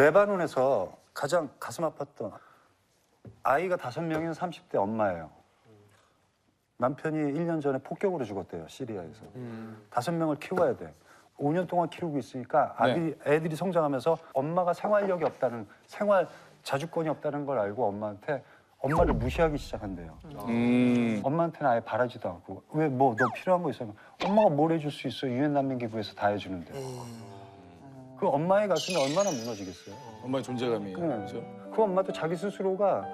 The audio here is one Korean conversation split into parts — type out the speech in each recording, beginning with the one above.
레바논에서 가장 가슴 아팠던 아이가 5명인 30대 엄마예요. 남편이 1년 전에 폭격으로 죽었대요, 시리아에서. 5명을 키워야 돼. 5년 동안 키우고 있으니까 애들이 성장하면서 엄마가 생활력이 없다는, 생활 자주권이 없다는 걸 알고 엄마한테 엄마를 무시하기 시작한대요. 엄마한테는 아예 바라지도 않고. 왜 뭐 너 필요한 거 있어? 엄마가 뭘 해줄 수 있어? 유엔 난민기구에서 다 해주는데. 그 엄마의 가슴이 얼마나 무너지겠어요? 엄마의 존재감이. 그렇죠? 그 엄마도 자기 스스로가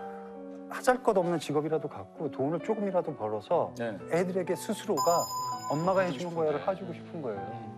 하잘것없는 직업이라도 갖고 돈을 조금이라도 벌어서 애들에게 스스로가 엄마가 해주는 거야를 해주고 싶은 거예요.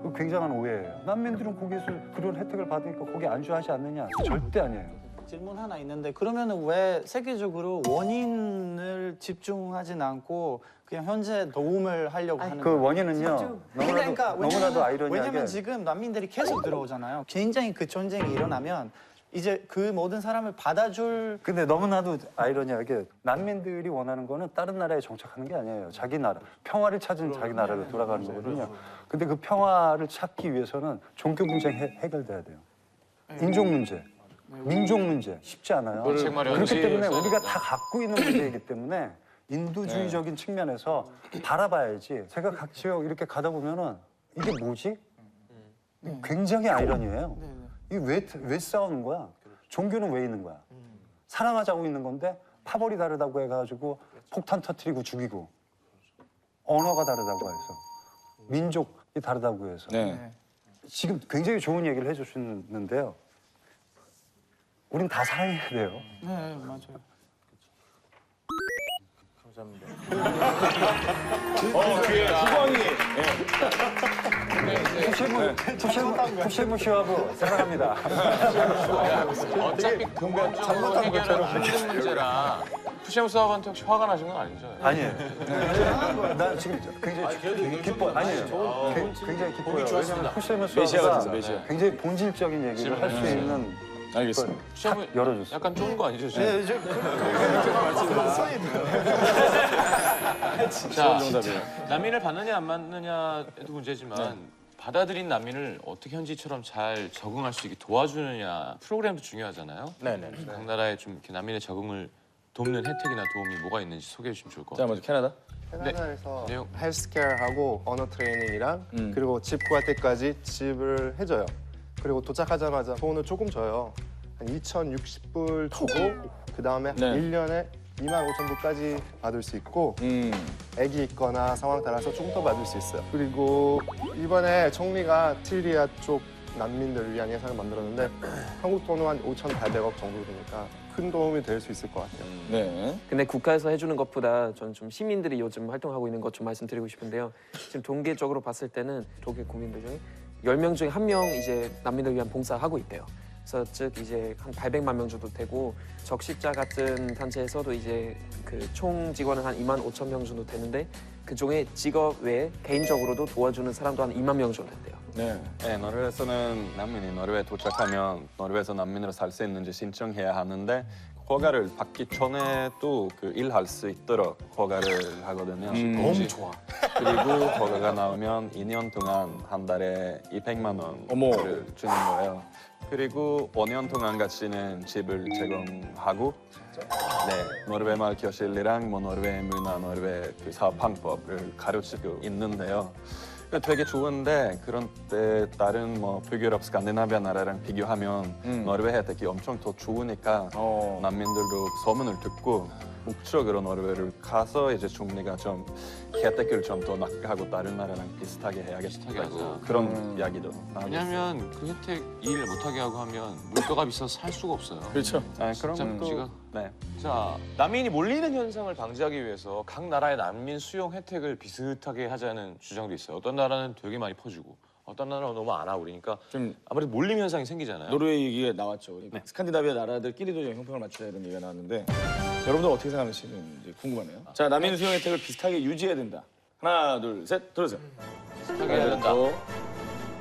그 굉장한 오해예요. 난민들은 거기에서 그런 혜택을 받으니까 거기 안주하지 않느냐? 절대 아니에요. 질문 하나 있는데 그러면은 왜 세계적으로 원인을 집중하진 않고 그냥 현재 도움을 하려고 하는 그 거예요? 원인은요. 너무나도 아이러니하게. 왜냐면 지금 난민들이 계속 들어오잖아요. 굉장히 그 전쟁이 일어나면 이제 그 모든 사람을 받아줄. 근데 너무나도 아이러니하게 난민들이 원하는 거는 다른 나라에 정착하는 게 아니에요. 자기 나라, 평화를 찾은 자기 나라로 돌아가는 거거든요. 근데 그 평화를 찾기 위해서는 종교 분쟁 해결돼야 돼요. 인종 문제, 민족 문제 쉽지 않아요. 그렇기 때문에 우리가 다 갖고 있는 문제이기 때문에 인도주의적인 측면에서 바라봐야지. 제가 각 지역 이렇게 가다 보면은 이게 뭐지? 굉장히 아이러니해요. 이게 왜 싸우는 거야? 종교는 왜 있는 거야? 사랑하자고 있는 건데 파벌이 다르다고 해가지고 폭탄 터뜨리고 죽이고 언어가 다르다고 해서 민족이 다르다고 해서 지금 굉장히 좋은 얘기를 해주셨는데요. 우린 다 사랑해야 돼요. 네, 맞아요. 푸쉐무시하고 사랑합니다. 어차피 근본적으로 해결은 힘든 문제라 푸시엠스하고한테 혹시 화가 나신 건 아니죠? 아니에요. 나 지금 굉장히 기뻐. 아니에요. 굉장히 기뻐요. 왜냐면 푸쉐무시하가 굉장히 본질적인 얘기를 할 수 있는. 알겠습니다. 딱 열어줬어요. 약간 쫀 거 아니죠? 네, 이제 자, 난민을 받느냐 안 받느냐도 문제지만 받아들인 난민을 어떻게 현지처럼 잘 적응할 수 있게 도와주느냐 프로그램도 중요하잖아요. 네네. 각 나라에 좀 이렇게 난민의 적응을 돕는 혜택이나 도움이 뭐가 있는지 소개해 주시면 좋을 것 자, 같아요. 먼저 캐나다. 캐나다에서 내용. 헬스케어하고 언어 트레이닝이랑 그리고 집 구할 때까지 집을 해줘요. 그리고 도착하자마자 돈을 조금 줘요. 한 2,060불 주고 그 다음에 1년에 25,000불까지 받을 수 있고 애기 있거나 상황 따라서 조금 더 받을 수 있어요. 그리고 이번에 총리가 시리아 쪽 난민들을 위한 예산을 만들었는데 한국 돈으로 한 5,800억 정도 되니까 큰 도움이 될 수 있을 것 같아요. 네. 근데 국가에서 해주는 것보다 저는 좀 시민들이 요즘 활동하고 있는 것 좀 말씀드리고 싶은데요. 지금 통계적으로 봤을 때는 독일 국민들 중에 10명 중에 1명 이제 난민을 위한 봉사하고 있대요. 그래서 즉 이제 한 800만 명 정도 되고 적십자 같은 단체에서도 이제 그 총 직원은 한 2만 5천 명 정도 되는데 그 중에 직업 외에 개인적으로도 도와주는 사람도 한 2만 명 정도 된대요. 네, 노르웨이에서는 난민이 노르웨이에 도착하면 노르웨이에서 난민으로 살 수 있는지 신청해야 하는데 허가를 받기 전에도 그 일할 수 있도록 허가를 하거든요. 너무 좋아. 그리고 허가가 나오면 2년 동안 한 달에 200만 원을 주는 거예요. 그리고 5년 동안 같이는 집을 제공하고 네, 노르웨이 말 교실이랑 뭐 노르웨이 문화, 노르웨이 그 사업 방법을 가르치고 있는데요. 되게 좋은데 그런데 다른 뭐 북유럽, 스칸디나비아 나라랑 비교하면 노르웨이 혜택이 엄청 더 좋으니까 난민들도 소문을 듣고 목적으로 노르웨이를 가서 이제 총리가 좀 혜택을 좀 더 낙하고 다른 나라랑 비슷하게 해야겠다고 그런 이야기도 나오고 왜냐하면 그 혜택 일을 못하게 하고 하면 물가가 비싸서 살 수가 없어요. 그렇죠. 그런 진짜 것도 문제가. 네. 자, 난민이 몰리는 현상을 방지하기 위해서 각 나라의 난민 수용 혜택을 비슷하게 하자는 주장도 있어요. 어떤 나라는 되게 많이 퍼주고 어떤 나라는 너무 안 하고 그러니까 좀 아무래도 몰림 현상이 생기잖아요. 노르웨이 얘기가 나왔죠. 스칸디나비아 나라들끼리도 좀 형평을 맞춰야 되는 얘기가 나왔는데 여러분들 어떻게 생각하시는지 궁금하네요. 자, 난민 수용 혜택을 비슷하게 유지해야 된다. 하나, 둘, 셋, 들어주세요. 비슷하게 해야 된다.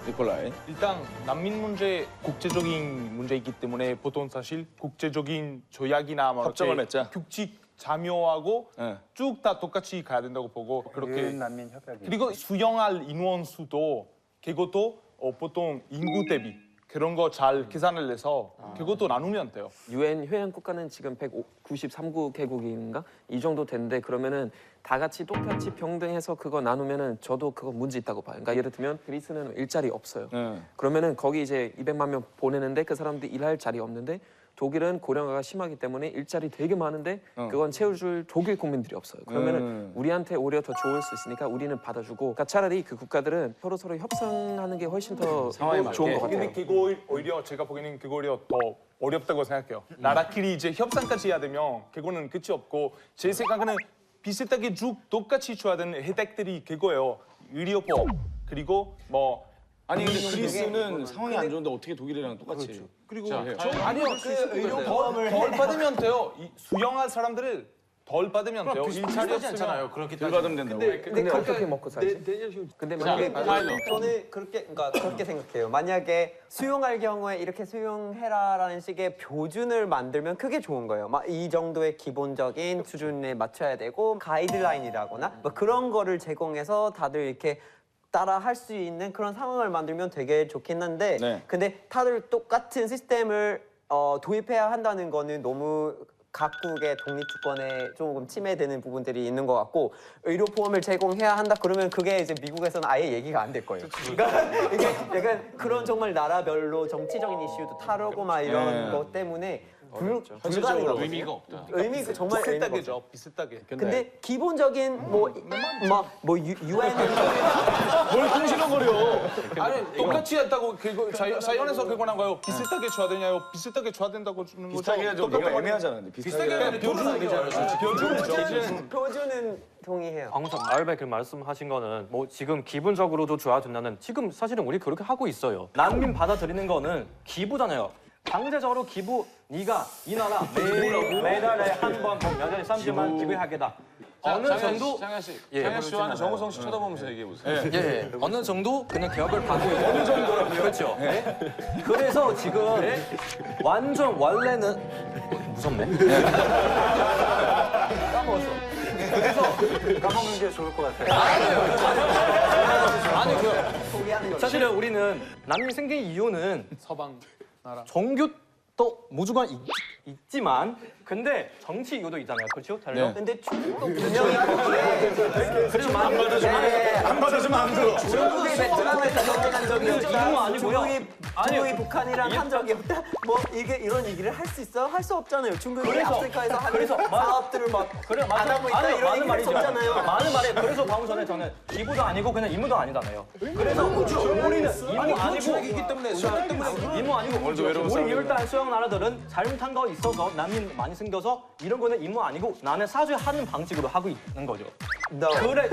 니콜라이. 일단 난민 문제 국제적인 문제이기 때문에 보통 사실 국제적인 조약이나 뭐 협정을 이렇게 맺자. 규칙 참여하고 네. 쭉 다 똑같이 가야 된다고 보고 그렇게 유엔 난민 협약이. 그리고 수용할 인원 수도 그것도 보통 인구 대비 그런 거 잘 계산을 해서 그것도 나누면 돼요. UN 회원 국가는 지금 193개국인가 이 정도 되는데 그러면은 다 같이 똑같이 평등해서 그거 나누면은 저도 그거 문제 있다고 봐요. 그러니까 예를 들면 그리스는 일자리 없어요. 그러면은 거기 이제 200만 명 보내는데 그 사람들이 일할 자리 없는데 독일은 고령화가 심하기 때문에 일자리 되게 많은데 그건 채워줄 독일 국민들이 없어요. 그러면은 우리한테 오히려 더 좋을 수 있으니까 우리는 받아주고 그러니까 차라리 그 국가들은 서로 협상하는 게 훨씬 더 좋은 것 같아요. 근데 그거 오히려 제가 보기에는 그거 오히려 더 어렵다고 생각해요. 나라끼리 이제 협상까지 해야 되면 그거는 끝이 없고 제 생각에는 비슷하게 쭉 똑같이 줘야 되는 혜택들이 그거예요. 의료보험 그리고 뭐 아니 근데 그리스는 상황이 안 좋은데 어떻게 독일이랑 똑같이? 그리고 아니요, 그 의료보험을 덜 받으면 돼요. 수영할 사람들을 덜 받으면 돼요. 일자리 없으면 그렇게 덜 받으면 된다고. 근데 어떻게 먹고 살지? 근데 만약에 저는 그렇게 생각해요. 만약에 수용할 경우에 이렇게 수용해라라는 식의 표준을 만들면 그게 좋은 거예요. 막 이 정도의 기본적인 수준에 맞춰야 되고 가이드라인이라거나 뭐 그런 거를 제공해서 다들 이렇게 따라 할 수 있는 그런 상황을 만들면 되게 좋긴 한데 근데 다들 똑같은 시스템을 도입해야 한다는 거는 너무 각국의 독립주권에 조금 침해되는 부분들이 있는 것 같고 의료보험을 제공해야 한다 그러면 그게 이제 미국에서는 아예 얘기가 안 될 거예요. 그러니까 이게 약간 그런 정말 나라별로 정치적인 이슈도 타르고 막 이런 것 때문에 불가능하거든요. 의미가 없다. 의미가 정말 의미가 없어요. 비슷하게죠. 비슷하게. 근데 기본적인 뭐 UN 뭘 궁시렁거려? 아니 똑같이 했다고 그거 사연에서 그거 난 거예요. 비슷하게 줘야 되냐요? 비슷하게 줘야 된다고 주는 거죠. 비슷하게 해야죠. 너무 애매하잖아. 근데 비슷하게 표준은 동의해요. 방금 알베크 말씀하신 거는 뭐 지금 기본적으로도 줘야 된다는 지금 사실은 우리 그렇게 하고 있어요. 난민 받아들이는 거는 기부잖아요. 강제적으로 기부 네가 이 나라 매달에 한번 몇 년에 30만 기부하겠다. 어느 정도 장현 씨, 장현 씨와는 정우성 씨 쳐다보면서 얘기해 보세요. 예, 어느 정도 그냥 개혁을 받고 어느 정도라고요? 그렇죠. 네? 그래서 지금 완전 원래는 무섭네. 까먹었어. 그래서 까먹는 게 좋을 것 같아요. 아니 포기하는 거. 사실은 우리는 난민 생긴 이유는 서방 나라. 종교도 무조건 있지만 근데 정치 이유도 있잖아요. 그렇죠? 달려. 근데 중국도 분명히 거기에 그래서 많이 안 받아주면 안 들어. 중국이 베트남에서 전쟁한 적이 없다. 이거 아니고요. 중국이 북한이랑 한 적이 없다. 뭐 이게 이런 얘기를 할 수 있어요? 할 수 없잖아요. 중국이 아프리카에서 하는 사업들을 막 안 하고 있다 이런 얘기를 할 수 없잖아요. 많은 말이에요. 그래서 방금 전에 저는 기부도 아니고 그냥 임무도 아니잖아요. 그래서 우리는 임무 아니고 있기 때문에 수학 때문에 임무 아니고 우리 일단 수영 나라들은 잘못한 거 있어서 난민 많이 생겨서 이런 거는 임무 아니고 나는 사죄하는 방식으로 하고 있는 거죠. 그래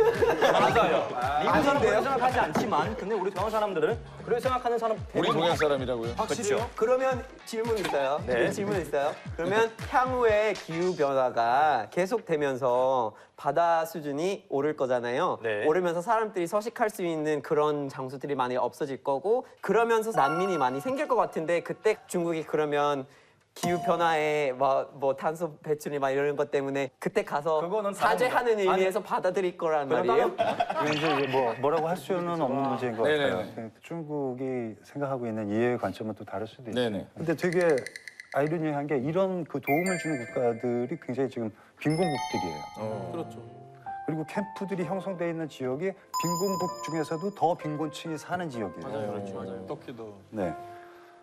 맞아요. 미국 사람 그렇게 생각하지 않지만 근데 우리 동양 사람들은 그렇게 생각하는 사람 우리 동양 사람이라고요? 확실해요? 그러면 질문 있어요. 질문 있어요. 그러면 향후에 기후 변화가 계속되면서 바다 수준이 오를 거잖아요. 네. 오르면서 사람들이 서식할 수 있는 그런 장소들이 많이 없어질 거고 그러면서 난민이 많이 생길 것 같은데 그때 중국이 그러면 기후 변화에 뭐 탄소 배출이 막 이런 것 때문에 그때 가서 그거는 사죄하는 다른 의미에서 받아들일 거란 말이에요? 이게 이제 뭐라고 할 수는 없는 문제인 것 네네네. 같아요. 중국이 생각하고 있는 이해의 관점은 또 다를 수도 있어요. 네네. 근데 되게 아이러니한 게 이런 그 도움을 주는 국가들이 굉장히 지금 빈곤국들이에요. 그렇죠. 그리고 캠프들이 형성돼 있는 지역이 빈곤국 중에서도 더 빈곤층이 사는 지역이에요. 맞아요. 터키도. 네.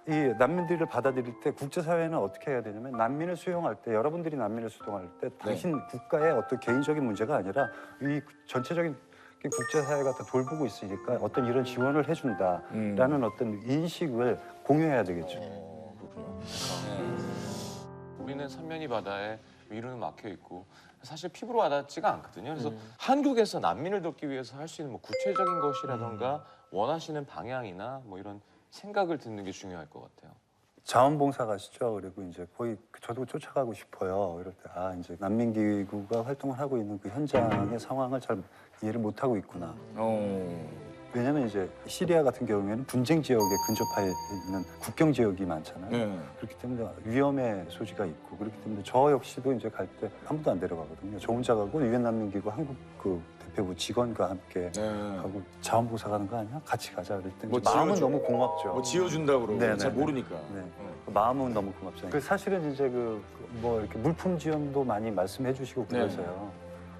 이 난민들을 받아들일 때 국제사회는 어떻게 해야 되냐면 난민을 수용할 때 여러분들이 난민을 수용할 때 당신 국가의 어떤 개인적인 문제가 아니라 이 전체적인 국제사회가 다 돌보고 있으니까 어떤 이런 지원을 해준다라는 어떤 인식을 공유해야 되겠죠. 우리는 삼면이 바다에 위로는 막혀 있고 사실 피부로 와닿지가 않거든요. 그래서 한국에서 난민을 돕기 위해서 할 수 있는 뭐 구체적인 것이라던가 원하시는 방향이나 뭐 이런 생각을 듣는 게 중요할 것 같아요. 자원봉사가시죠. 그리고 이제 거의 저도 쫓아가고 싶어요. 이럴 때 이제 난민기구가 활동을 하고 있는 그 현장의 상황을 잘 이해를 못 하고 있구나. 왜냐하면 이제 시리아 같은 경우에는 분쟁 지역에 근접해 있는 국경 지역이 많잖아요. 네. 그렇기 때문에 위험의 소지가 있고 그렇기 때문에 저 역시도 이제 갈 때 아무도 안 데려가거든요. 저 혼자 가고 유엔 난민기구 한국 그 대표부 직원과 함께 가고 자원봉사 가는 거 아니야? 같이 가자 그랬더니 뭐 마음은 지어줘. 너무 고맙죠. 뭐 지어준다고 그러고 네, 잘 네, 모르니까. 네. 마음은 너무 고맙잖아요. 그 사실은 이제 뭐 이렇게 물품 지원도 많이 말씀해 주시고 그래서요.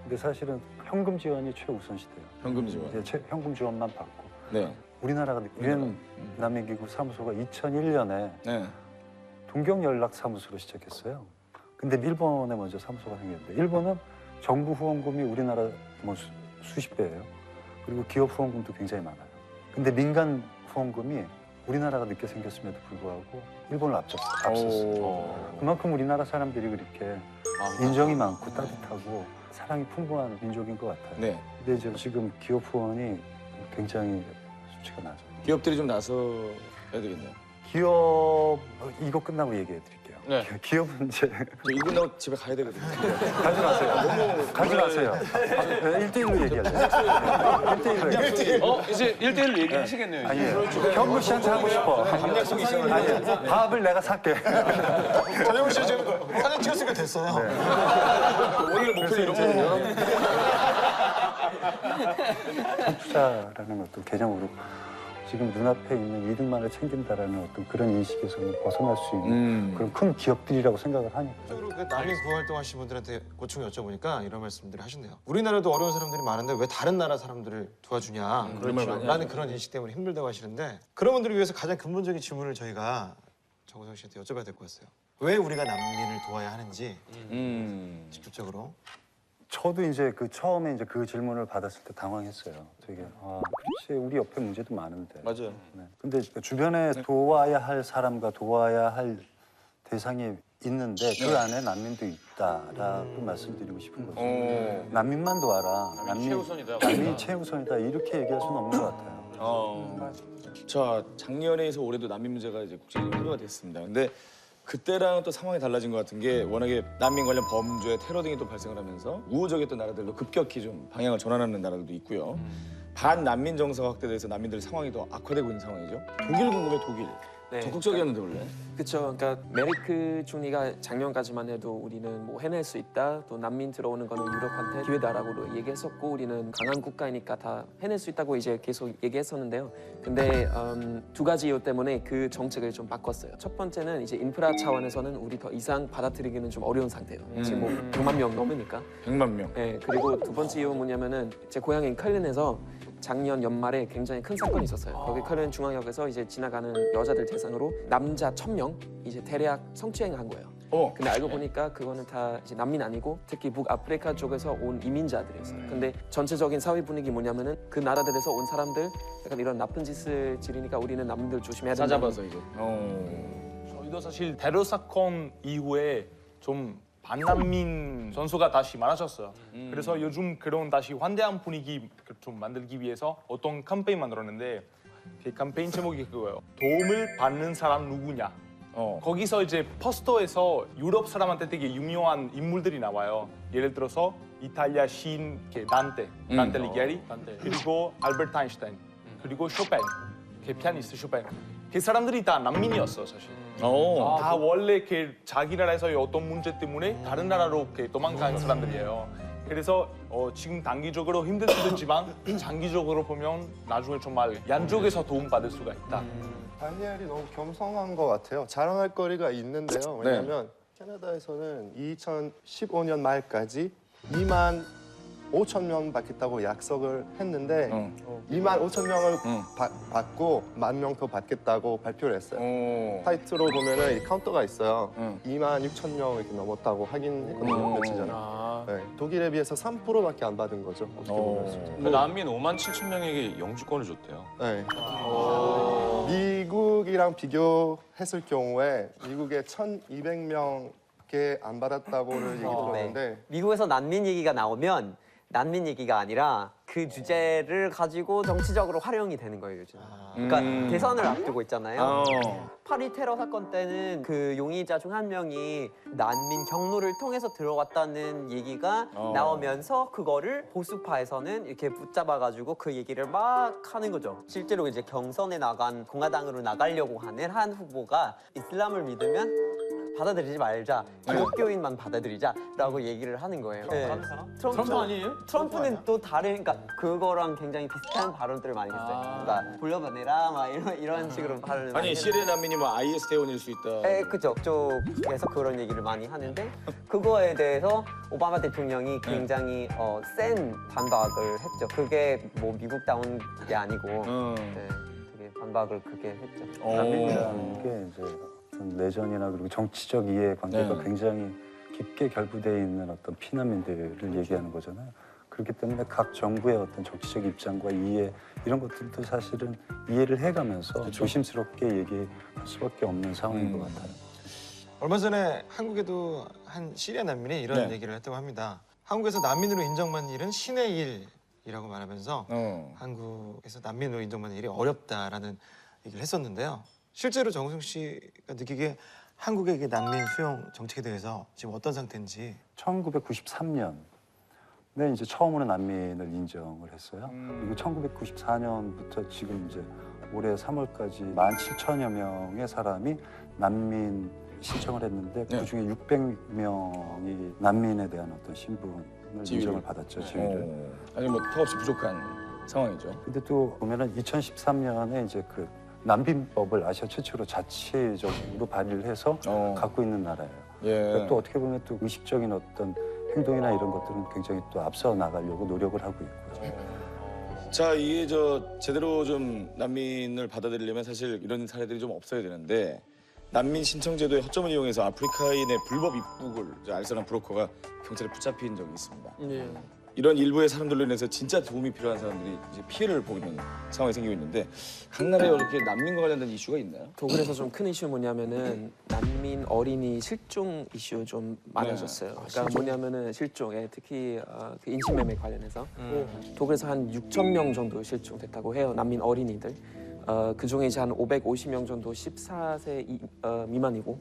근데 사실은 현금 지원이 최우선시돼요. 현금 지원. 이제 현금 지원만 받고 네. 우리나라가 유엔 난민기구 사무소가 2001년에 네. 동경 연락 사무소로 시작했어요. 근데 일본에 먼저 사무소가 생겼는데 일본은 정부 후원금이 우리나라 뭐 수십 배예요. 그리고 기업 후원금도 굉장히 많아요. 근데 민간 후원금이 우리나라가 늦게 생겼음에도 불구하고 일본을 앞섰어요. 그만큼 우리나라 사람들이 그렇게 인정이 많고 따뜻하고 사랑이 풍부한 민족인 것 같아요. 네. 근데 이제 지금 기업 후원이 굉장히 수치가 낮아요. 기업들이 좀 나서야 되겠네요. 기업 이거 끝나고 얘기해 드릴게요. 네. 기업은 이제 이거 끝나고 집에 가야 되거든요. 가지 마세요. 가지 마세요. 1대1로 얘기하세요. 1대1로. 이제 1대1로 얘기하시겠네요. 아니에요. 현무 씨한테 하고 싶어. 약속이 있어요. 아니에요. 밥을 내가 살게. 전영훈 씨 지금 사진 찍었으니까 됐어요. 오늘 목표는 이런 거예요. 투자라는 어떤 개념으로 지금 눈앞에 있는 이득만을 챙긴다라는 어떤 그런 인식에서는 벗어날 수 있는 그런 큰 기업들이라고 생각을 하니까. 실제로 그 난민 구호 활동하시는 분들한테 고충 여쭤보니까 이런 말씀들을 하신대요. 우리나라도 어려운 사람들이 많은데 왜 다른 나라 사람들을 도와주냐 라는 그런 인식 때문에 힘들다고 하시는데 그런 분들을 위해서 가장 근본적인 질문을 저희가 정우성 씨한테 여쭤봐야 될 것 같아요. 왜 우리가 난민을 도와야 하는지 직접적으로. 저도 이제 처음에 이제 그 질문을 받았을 때 당황했어요. 되게 그렇지 우리 옆에 문제도 많은데. 맞아요. 네. 근데 주변에 도와야 할 사람과 도와야 할 대상이 있는데 그 안에 난민도 있다라고 말씀드리고 싶은 거죠. 난민만 도와라. 난민이 최우선이다. 이렇게 얘기할 수는 없는 것 같아요. 자, 작년에 해서 올해도 난민 문제가 이제 국제적인 화두가 됐습니다. 근데 그때랑 또 상황이 달라진 것 같은 게 워낙에 난민 관련 범죄, 테러 등이 또 발생을 하면서 우호적이었던 나라들로 급격히 좀 방향을 전환하는 나라들도 있고요. 반난민 정서가 확대돼서 난민들 상황이 더 악화되고 있는 상황이죠. 독일 궁금해, 독일. 네. 적극적이었는데 원래. 그렇죠. 그러니까 메르크 총리가 작년까지만 해도 우리는 뭐 해낼 수 있다. 또 난민 들어오는 거는 유럽한테 기회다라고 얘기했었고 우리는 강한 국가이니까 다 해낼 수 있다고 이제 계속 얘기했었는데요. 근데 두 가지 이유 때문에 그 정책을 좀 바꿨어요. 첫 번째는 이제 인프라 차원에서는 우리 더 이상 받아들이기는 좀 어려운 상태예요. 지금 뭐 100만 명 넘으니까. 100만 명. 네. 그리고 두 번째 이유 뭐냐면은 제 고향인 컬른에서 작년 연말에 굉장히 큰 사건이 있었어요. 거기 컬른 중앙역에서 이제 지나가는 여자들 대상으로 남자 1000명 이제 대략 성추행을 한 거예요. 근데 알고 보니까 그거는 다 이제 난민 아니고 특히 북아프리카 쪽에서 온 이민자들이었어요. 근데 전체적인 사회 분위기 뭐냐면은 그 나라들에서 온 사람들 약간 이런 나쁜 짓을 지르니까 우리는 남들 조심해야 된다. 싸잡아서 이제. 저희도 사실 테러 사건 이후에 좀 반난민 전소가 다시 많아졌어요. 그래서 요즘 그런 다시 환대한 분위기 좀 만들기 위해서 어떤 캠페인 만들었는데 그 캠페인 제목이 그거예요. 도움을 받는 사람 누구냐. 거기서 이제 포스터에서 유럽 사람한테 되게 유명한 인물들이 나와요. 예를 들어서 이탈리아 시인 단테 알리게리, 그리고 알베르트 아인슈타인, 그리고 쇼팽, 피아니스트 쇼팽. 그 사람들이 다 난민이었어 사실. 다 원래 자기 나라에서의 어떤 문제 때문에 다른 나라로 도망간 사람들이에요. 그래서 지금 단기적으로 힘들 수도 있지만 장기적으로 보면 나중에 정말 양쪽에서 도움받을 수가 있다. 다니엘이 너무 겸손한 것 같아요. 자랑할 거리가 있는데요. 왜냐하면 캐나다에서는 2015년 말까지 2만 5천 명 받겠다고 약속을 했는데 2만 5천 명을 받고 1만 명 더 받겠다고 발표를 했어요. 사이트로 보면은 이 카운터가 있어요. 2만 6천 명 이렇게 넘었다고 확인했거든요. 며칠 전에. 네, 독일에 비해서 3%밖에 안 받은 거죠. 어떻게 보면. 그 난민 5만 7천 명에게 영주권을 줬대요. 네. 미국이랑 비교했을 경우에 미국에 1,200명밖에 안 받았다고를 얘기 들었는데 미국에서 난민 얘기가 나오면 난민 얘기가 아니라 그 주제를 가지고 정치적으로 활용이 되는 거예요 요즘. 그러니까 대선을 앞두고 있잖아요. 파리 테러 사건 때는 그 용의자 중 한 명이 난민 경로를 통해서 들어왔다는 얘기가 나오면서 그거를 보수파에서는 이렇게 붙잡아가지고 그 얘기를 막 하는 거죠. 실제로 이제 경선에 나간 공화당으로 나가려고 하는 한 후보가 이슬람을 믿으면 받아들이지 말자, 기독교인만 받아들이자라고 얘기를 하는 거예요. 네. 트럼프 아니에요? 트럼프는 또 다른, 그러니까 그거랑 굉장히 비슷한 발언들을 많이 했어요. 그러니까 돌려보내라, 막 이런 식으로 발언을 많이 아니 시리아 난민이 뭐 IS 대원일 수 있다. 네, 그죠. 쪽에서 그런 얘기를 많이 하는데 그거에 대해서 오바마 대통령이 굉장히 센 반박을 했죠. 그게 뭐 미국다운 게 아니고 네, 되게 반박을 크게 했죠. 난민이라는 게 이제 어떤 내전이나 그리고 정치적 이해관계가 굉장히 깊게 결부되어 있는 어떤 피난민들을 얘기하는 거잖아요. 그렇기 때문에 각 정부의 어떤 정치적 입장과 이해 이런 것들도 사실은 이해를 해가면서 조심스럽게 얘기할 수밖에 없는 상황인 것 같아요. 얼마 전에 한국에도 한 시리아 난민이 이런 얘기를 했다고 합니다. 한국에서 난민으로 인정받는 일은 신의 일이라고 말하면서 한국에서 난민으로 인정받는 일이 어렵다라는 얘기를 했었는데요. 실제로 정우성 씨가 느끼기에 한국의 이게 난민 수용 정책에 대해서 지금 어떤 상태인지. 1993년에 이제 처음으로 난민을 인정을 했어요. 그리고 1994년부터 지금 이제 올해 3월까지 17,000여 명의 사람이 난민 신청을 했는데 그중에 600명이 난민에 대한 어떤 신분을 인정을 받았죠, 지위를. 아니 뭐 턱없이 부족한 상황이죠. 근데 또 보면은 2013년에 이제 그 난민법을 아시아 최초로 자체적으로 발의를 해서 갖고 있는 나라예요. 그러니까 또 어떻게 보면 또 의식적인 어떤 행동이나 이런 것들은 굉장히 또 앞서 나가려고 노력을 하고 있고. 자, 이게 제대로 좀 난민을 받아들이려면 사실 이런 사례들이 좀 없어야 되는데 난민 신청 제도의 허점을 이용해서 아프리카인의 불법 입국을 알선한 브로커가 경찰에 붙잡힌 적이 있습니다. 이런 일부의 사람들로 인해서 진짜 도움이 필요한 사람들이 이제 피해를 보고 있는 상황이 생기고 있는데 각 나라에 이렇게 난민과 관련된 이슈가 있나요? 독일에서 좀 큰 이슈 뭐냐면은 난민 어린이 실종 이슈 좀 많아졌어요. 그러니까 뭐냐면은 실종에 특히 그 인신매매 관련해서 독일에서 한 6천 명 정도 실종됐다고 해요. 난민 어린이들. 그 중에 이제 한 550명 정도 14세 미만이고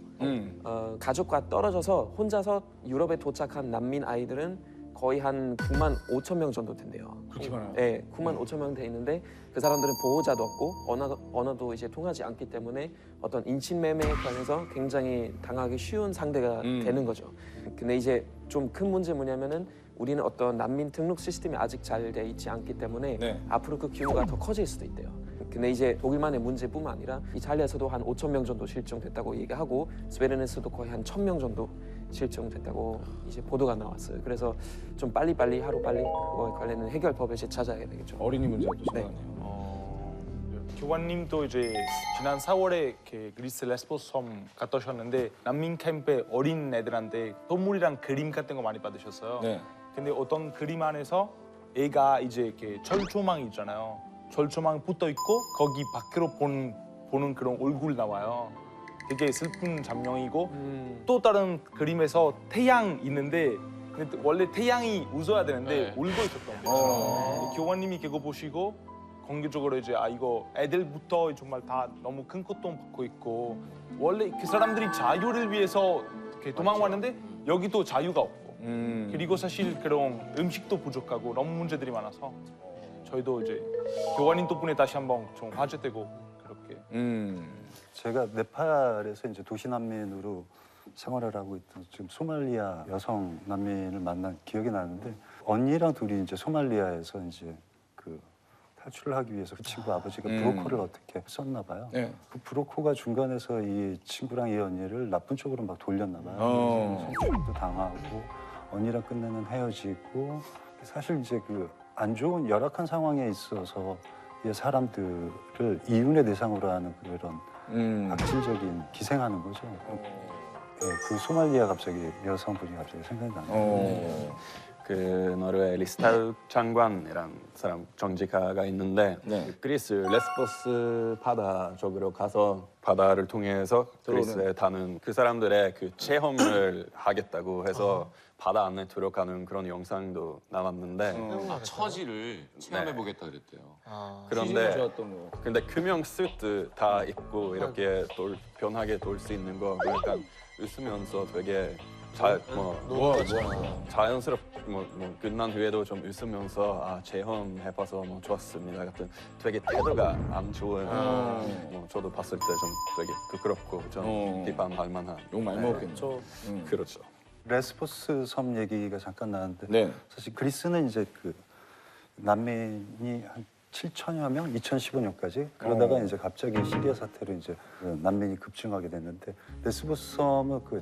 가족과 떨어져서 혼자서 유럽에 도착한 난민 아이들은 거의 한 9만 5천 명 정도 된대요. 그렇게 많아요? 네, 9만 5천 명 돼 있는데 그 사람들은 보호자도 없고 언어도 이제 통하지 않기 때문에 어떤 인신매매에 관해서 굉장히 당하기 쉬운 상대가 되는 거죠. 근데 이제 좀 큰 문제 뭐냐면은 우리는 어떤 난민 등록 시스템이 아직 잘 돼 있지 않기 때문에 앞으로 그 규모가 더 커질 수도 있대요. 근데 이제 독일만의 문제뿐만 아니라 이탈리아에서도 한 5천 명 정도 실종됐다고 얘기하고 스웨덴에서도 거의 한 1,000명 정도 실종됐다고 이제 보도가 나왔어요. 그래서 좀 빨리빨리 하루빨리 그거에 관련된 해결법을 이제 찾아야 되겠죠. 어린이 문제가 또 심각하네요. 교관님도 이제 지난 4월에 이렇게 그리스 레스포스 섬 갔다 오셨는데 난민 캠프에 어린 애들한테 선물이랑 그림 같은 거 많이 받으셨어요. 근데 어떤 그림 안에서 애가 이제 이렇게 철조망 있잖아요. 철조망 붙어 있고 거기 밖으로 보는 그런 얼굴 나와요. 되게 슬픈 장면이고 또 다른 그림에서 태양 있는데 근데 원래 태양이 웃어야 되는데 울고 있었던 거예요. 교관님이 그거 보시고 공개적으로 이제 이거 애들부터 정말 다 너무 큰 고통받고 있고 원래 그 사람들이 자유를 위해서 이렇게 도망왔는데 여기도 자유가 없고 그리고 사실 그런 음식도 부족하고 너무 문제들이 많아서 저희도 이제 교관님 덕분에 다시 한번 좀 화제되고 그렇게. 제가 네팔에서 이제 도시 난민으로 생활을 하고 있던 지금 소말리아 여성 난민을 만난 기억이 나는데 언니랑 둘이 이제 소말리아에서 이제 그 탈출을 하기 위해서 그 친구 아버지가 브로커를 어떻게 썼나 봐요. 그 브로커가 중간에서 이 친구랑 이 언니를 나쁜 쪽으로 막 돌렸나 봐요. 성추행도 당하고 언니랑 끝내는 헤어지고 사실 이제 그 안 좋은 열악한 상황에 있어서 이 사람들을 이윤의 대상으로 하는 그런 악질적인 기생하는 거죠. 그 소말리아 갑자기 여성분이 갑자기 생각이 나네요. 그 노르웨이 리스타우 장관이란 사람 정치가가 있는데 네. 그리스 레스포스 바다 쪽으로 가서 바다를 통해서 그리스에 타는 그 사람들의 그 체험을 하겠다고 해서 바다 안에 들어가는 그런 영상도 나왔는데 처지를 체험해 보겠다 그랬대요. 그런데 좋았던 거. 근데 금형 수트 다 입고 이렇게 편하게 돌 수 있는 거 약간 웃으면서 되게 자연스럽 끝난 후에도 좀 웃으면서 체험 해봐서 좋았습니다 같은 되게 태도가 안 좋은 저도 봤을 때 좀 되게 부끄럽고 좀 비판할 만한 욕 많이 먹었겠죠. 그렇죠. 레스포스 섬 얘기가 잠깐 나왔는데 네. 사실 그리스는 이제 그 난민이 한 7천여 명, 2015년까지 그러다가 이제 갑자기 시리아 사태로 이제 그 난민이 급증하게 됐는데 레스포스 섬은 그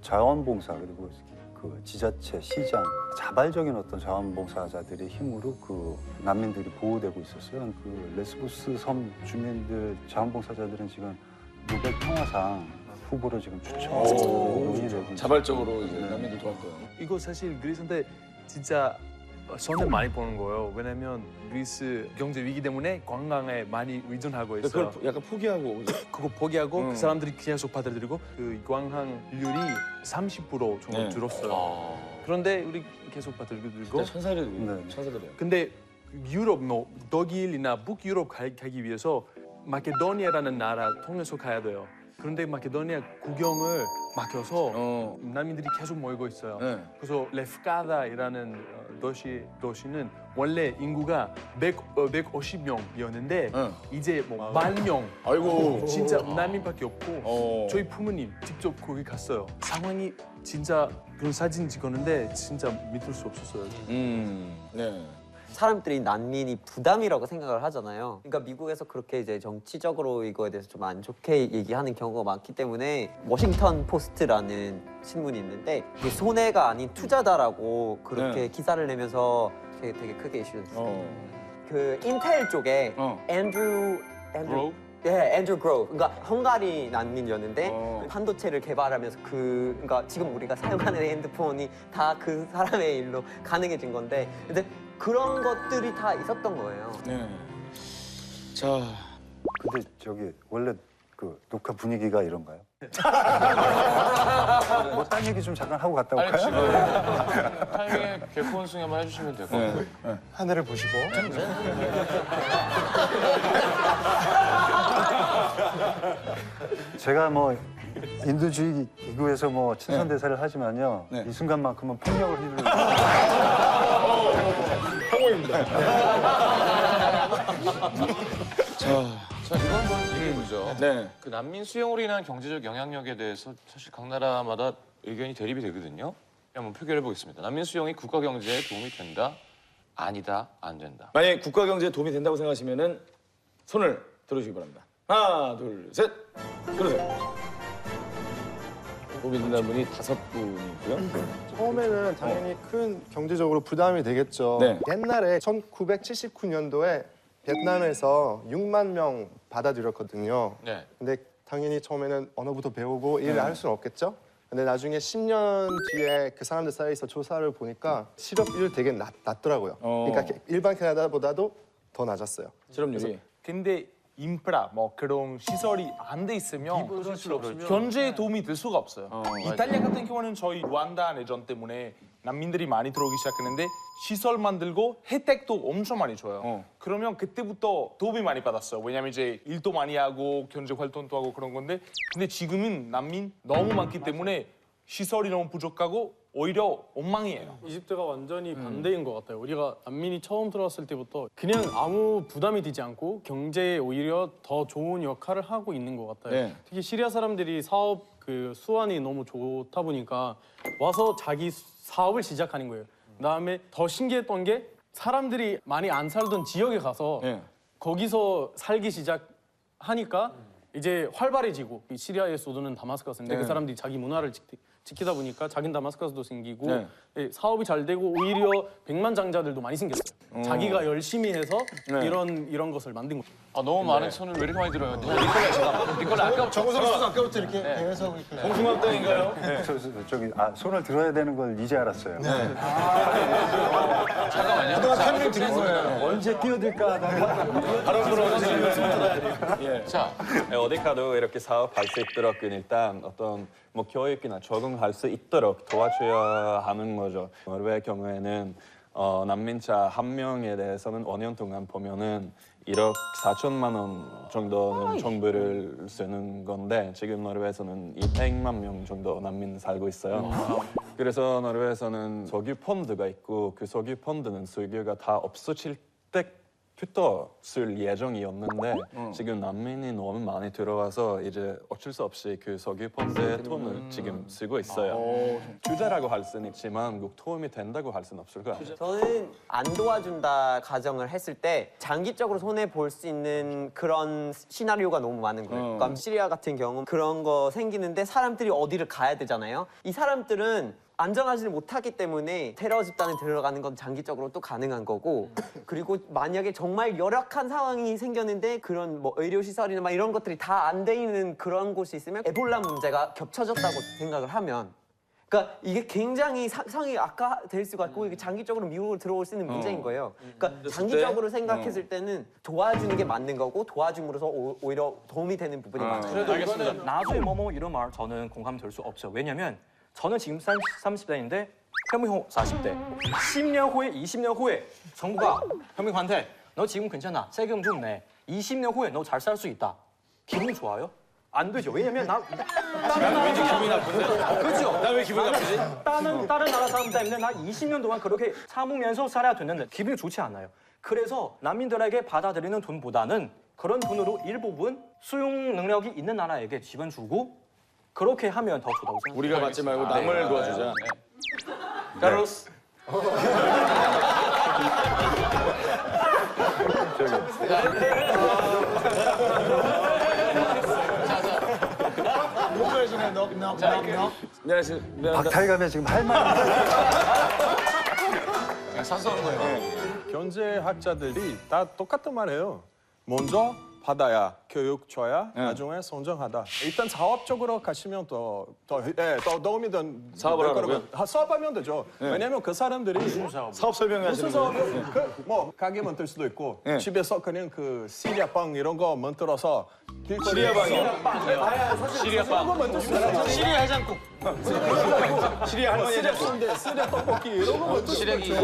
자원봉사 그리고 그 지자체, 시장, 자발적인 어떤 자원봉사자들의 힘으로 그 난민들이 보호되고 있었어요. 그 레스포스 섬 주민들, 자원봉사자들은 지금 노벨 평화상 후보로 지금 논의되고 있어요. 자발적으로 이제 난민들 도왔고요. 이거 사실 그리스인데 진짜 손해 많이 보는 거예요. 왜냐면 그리스 경제 위기 때문에 관광에 많이 의존하고 있어요. 그걸 약간 포기하고 그거 포기하고 그 사람들이 계속 받아들이고 그 관광률이 30% 정도 줄었어요. 그런데 우리 계속 받아들이고 천사들이에요. 근데 유럽, 독일이나 북유럽 가기 위해서 마케도니아라는 나라 통해서 가야 돼요. 그런데 마케도니아 구경을 막혀서 난민들이 계속 모이고 있어요. 그래서 레프카다이라는 도시는 원래 인구가 150명이었는데 이제 뭐 10,000명. 아이고. 진짜 난민밖에 없고 저희 부모님 직접 거기 갔어요. 상황이 진짜 그런 사진 찍었는데 진짜 믿을 수 없었어요. 네. 사람들이 난민이 부담이라고 생각을 하잖아요. 그러니까 미국에서 그렇게 이제 정치적으로 이거에 대해서 좀 안 좋게 얘기하는 경우가 많기 때문에 워싱턴 포스트라는 신문이 있는데 이게 손해가 아닌 투자다라고 그렇게 기사를 내면서 되게 크게 이슈였어요. 그 인텔 쪽에 앤드루 그로브. 그러니까 헝가리 난민이었는데 반도체를 개발하면서 그러니까 지금 우리가 사용하는 핸드폰이 다 그 사람의 일로 가능해진 건데 근데 그런 것들이 다 있었던 거예요. 네. 자, 근데 저기 원래 그 녹화 분위기가 이런가요? 뭐 딴 얘기 좀 잠깐 하고 갔다 아니 올까요? 지금 타이밍에 개콘 승 한번 해주시면 될 것 같아요. 하늘을 보시고 제가 뭐 인도주의 기구에서 뭐 친선 대사를 하지만요 이 순간만큼은 폭력을 휘두르고 자 이거 한번 얘기해보죠. 네. 그 난민 수용으로 인한 경제적 영향력에 대해서 사실 각 나라마다 의견이 대립이 되거든요. 한번 표결해 보겠습니다. 난민 수용이 국가 경제에 도움이 된다, 아니다, 안 된다. 만약에 국가 경제에 도움이 된다고 생각하시면은 손을 들어주시기 바랍니다. 하나, 둘, 셋. 들으세요. 도움이 된다는 분이 5분이고요. 처음에는 당연히 큰 경제적으로 부담이 되겠죠. 네. 옛날에 1979년도에 베트남에서 6만 명 받아들였거든요. 네. 근데 당연히 처음에는 언어부터 배우고 일을 할 수는 없겠죠. 근데 나중에 10년 뒤에 그 사람들 사이에서 조사를 보니까 실업률 되게 낮더라고요. 그러니까 일반 캐나다보다도 더 낮았어요. 실업률이. 근데 인프라 뭐 그런 시설이 안 돼 있으면 경제에 도움이 될 수가 없어요. 이탈리아 같은 경우는 저희 루안다 내전 때문에 난민들이 많이 들어오기 시작했는데 시설 만들고 혜택도 엄청 많이 줘요. 그러면 그때부터 도움이 많이 받았어요. 왜냐면 이제 일도 많이 하고 경제 활동도 하고 그런 건데 근데 지금은 난민 너무 많기 때문에 시설이 너무 부족하고 오히려 엉망이에요. 이집트가 완전히 반대인 것 같아요. 우리가 난민이 처음 들어왔을 때부터 그냥 아무 부담이 되지 않고 경제에 오히려 더 좋은 역할을 하고 있는 것 같아요. 네. 특히 시리아 사람들이 사업 그 수완이 너무 좋다 보니까 와서 자기 사업을 시작하는 거예요. 그다음에 더 신기했던 게 사람들이 많이 안 살던 지역에 가서 거기서 살기 시작하니까 이제 활발해지고 이 시리아의 수도는 다마스커스인데 그 사람들이 자기 문화를 지키다 보니까 작은 다마스커스도 생기고 사업이 잘 되고 오히려 백만장자들도 많이 생겼어요. 자기가 열심히 해서 이런 것을 만든 거죠. 아, 너무 많은 손을 왜 이렇게 많이 들어요? 니콜라 잠깐만. 니콜라 아까부터 정우 선수도 아까부터 이렇게 계속 이렇게. 홍수맘땡인가요? 손을 들어야 되는 걸 이제 알았어요. 잠깐만요. 그동안 타이밍을 드린 거예요. 언제 뛰어들까 하다가 바로 들어오는 자, 어디 가도 이렇게 사업할 수 있도록 일단 어떤 뭐 교육이나 적응할 수 있도록 도와줘야 하는 거죠. 노르웨이 경우에는 난민자 한 명에 대해서는 5년 동안 보면은 1억 4천만 원 정도는 정부를 쓰는 건데 지금 노르웨이에서는 200만 명 정도 난민 살고 있어요. 그래서 노르웨이에서는 석유 펀드가 있고 그 석유 펀드는 석유가 다 없어질 때부터 쓸 예정이었는데 지금 난민이 너무 많이 들어와서 이제 어쩔 수 없이 그 석유 펀드의 돈을 지금 쓰고 있어요. 투자라고 할 수는 있지만 꼭 도움이 된다고 할 수는 없을 것 같아요. 저는 안 도와준다 가정을 했을 때 장기적으로 손해 볼 수 있는 그런 시나리오가 너무 많은 거예요. 그러니까 시리아 같은 경우 그런 거 생기는데 사람들이 어디를 가야 되잖아요. 이 사람들은 안정하지 못하기 때문에 테러 집단에 들어가는 건 장기적으로 또 가능한 거고, 그리고 만약에 정말 열악한 상황이 생겼는데 그런 뭐 의료시설이나 막 이런 것들이 다 안 돼 있는 그런 곳이 있으면 에볼라 문제가 겹쳐졌다고 생각을 하면, 그러니까 이게 굉장히 상황이 악화될 수가 있고 이게 장기적으로 미국으로 들어올 수 있는 문제인 거예요. 그러니까 장기적으로 생각했을 때는 도와주는 게 맞는 거고 도와줌으로써 오히려 도움이 되는 부분이 많아요. 그래도 이거는 나중에 뭐뭐 이런 말 저는 공감될 수 없죠. 왜냐면 저는 지금 30대인데 현민호 40대. 10년 후에, 20년 후에 정부가 현민호한테 너 지금 괜찮아, 세금 좀 내. 20년 후에 너 잘 살 수 있다. 기분 좋아요? 안 되죠. 왜냐면 나 왠지 기분이 나쁜데? 그렇죠. 나 왜 기분이 나쁘지? 다른 나라 사람 때문에 나 20년 동안 그렇게 참으면서 살아야 됐는데 기분이 좋지 않아요. 그래서 난민들에게 받아들이는 돈보다는 그런 돈으로 일부분 수용 능력이 있는 나라에게 지원 주고 그렇게 하면 더 좋다고 생각해요. 우리가 받지 말고 남을 도와주자. 카를로스. 박탈감에 지금 할 말이 사소한 거예요. 경제학자들이 다 똑같은 말해요. 먼저 받아야 교육 줘야 나중에 성장하다. 일단 사업적으로 가시면 더 도움이 된 사업을 하라고요? 사업하면 되죠. 왜냐면 그 사람들이 사업 설명하시는 거예요? 뭐 가게 만들 수도 있고 집에서 그냥 그 시리아 빵 이런 거 만들어서 시리아 빵이요? 시리아 빵. 시리아 해장국. 시리아 할머니 해장국. 시리아 떡볶이 이런 거 만들 수 있죠.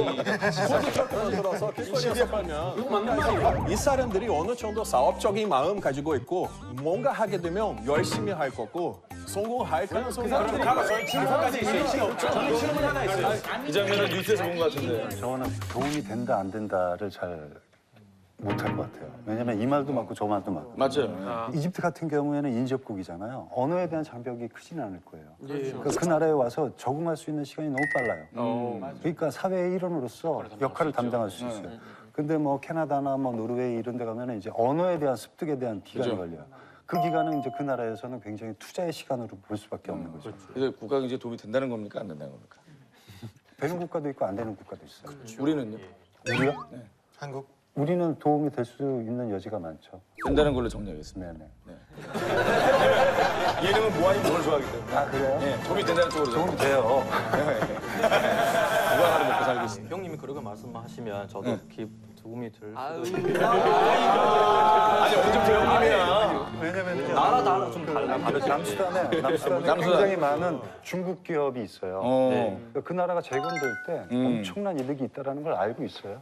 고깃집도 만들어서 길거리에서 팔면 이 사람들이 어느 정도 사업적인 마음 가지고 있고 뭔가 하게 되면 열심히 할 거고 성공할 가능성이 질문까지 있어요. 저는 질문 하나 있어요. 이 장면은 뉴스에서 본 것 같은데. 저는 도움이 된다 안 된다를 잘 못할 것 같아요. 왜냐면 이 말도 맞고 저 말도 맞고. 맞아요. 이집트 같은 경우에는 인접국이잖아요. 언어에 대한 장벽이 크지는 않을 거예요. 그러니까 그 나라에 와서 적응할 수 있는 시간이 너무 빨라요. 그러니까 사회의 일원으로서 역할을 담당할 수 있어요. 근데 뭐 캐나다나 뭐 노르웨이 이런 데 가면은 이제 언어에 대한 습득에 대한 기간이 걸려요. 그 기간은 이제 그 나라에서는 굉장히 투자의 시간으로 볼 수밖에 없는 거죠. 그래서 국가 경제에 도움이 된다는 겁니까? 안 된다는 겁니까? 되는 국가도 있고 안 되는 국가도 있어요. 우리는요? 우리요? 한국? 우리는 도움이 될 수 있는 여지가 많죠. 된다는 걸로 정리하겠습니다. 네네. 얘는 뭐 아니면 뭘 좋아하기 때문에. 아 그래요? 네, 도움이 된다는 쪽으로 도움이 돼요. 무관하게 먹고 살고 있습니다. 형님이 그렇게 말씀하시면 저도 도움이 될 수도 아니 언제부터 형님이야? 왜냐면 나라 좀 달라. 남수단에 굉장히 많은 중국 기업이 있어요. 그 나라가 재건될 때 엄청난 이득이 있다는 걸 알고 있어요.